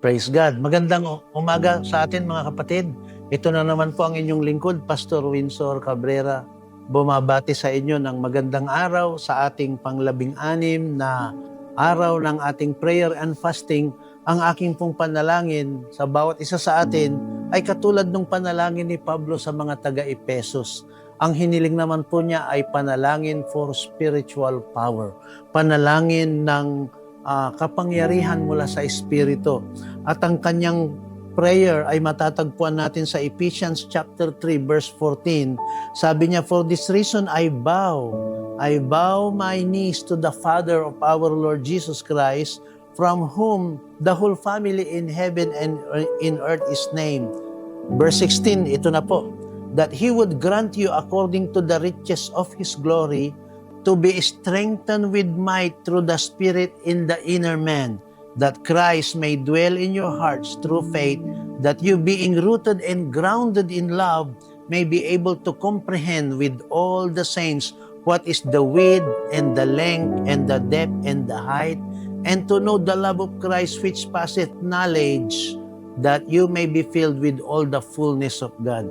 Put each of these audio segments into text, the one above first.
Praise God. Magandang umaga sa atin mga kapatid. Ito na naman po ang inyong lingkod, Pastor Winsor Cabrera. Bumabati sa inyo ng magandang araw sa ating pang-labing-anim na araw ng ating prayer and fasting. Ang aking pong panalangin sa bawat isa sa atin ay katulad ng panalangin ni Pablo sa mga taga-Epesos. Ang hiniling naman po niya ay panalangin for spiritual power. Panalangin ng kapangyarihan mula sa Espiritu. At ang kanyang prayer ay matatagpuan natin sa Ephesians chapter 3 verse 14. Sabi niya, "For this reason I bow my knees to the Father of our Lord Jesus Christ, from whom the whole family in heaven and in earth is named." Verse 16, ito na po. "That He would grant you according to the riches of His glory, to be strengthened with might through the Spirit in the inner man, that Christ may dwell in your hearts through faith, that you being rooted and grounded in love, may be able to comprehend with all the saints what is the width and the length and the depth and the height, and to know the love of Christ which passeth knowledge, that you may be filled with all the fullness of God."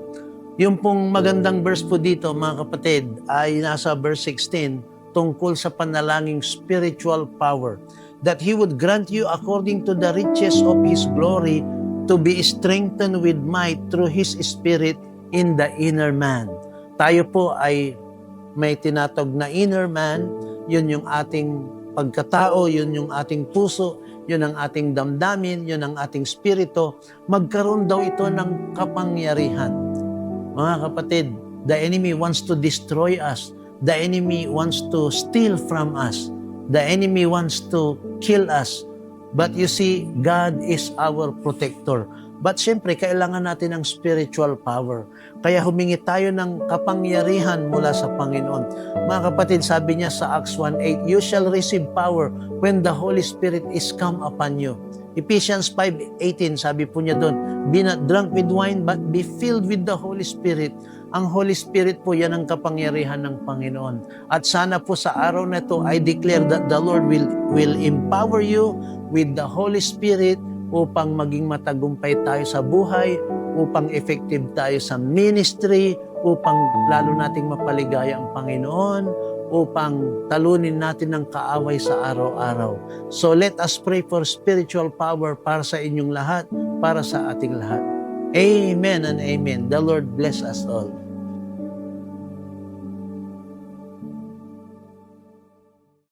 Yung pong magandang verse po dito, mga kapatid, ay nasa verse 16 tungkol sa panalangin spiritual power. That He would grant you according to the riches of His glory, to be strengthened with might through His Spirit in the inner man. Tayo po ay may tinatawag na inner man. Yun yung ating pagkatao, yun yung ating puso, yun ang ating damdamin, yun ang ating spirito. Magkaroon daw ito ng kapangyarihan. Mga kapatid, the enemy wants to destroy us. The enemy wants to steal from us. The enemy wants to kill us. But you see, God is our protector. But siyempre, kailangan natin ng spiritual power. Kaya humingi tayo ng kapangyarihan mula sa Panginoon. Mga kapatid, sabi niya sa Acts 1:8, "You shall receive power when the Holy Spirit is come upon you." Ephesians 5:18, sabi po niya doon, "Be not drunk with wine, but be filled with the Holy Spirit." Ang Holy Spirit po, yan ang kapangyarihan ng Panginoon. At sana po sa araw na ito, I declare that the Lord will empower you with the Holy Spirit upang maging matagumpay tayo sa buhay, upang effective tayo sa ministry, upang lalo nating mapaligaya ang Panginoon, upang talunin natin ang kaaway sa araw-araw. So let us pray for spiritual power para sa inyong lahat, para sa ating lahat. Amen and amen. The Lord bless us all.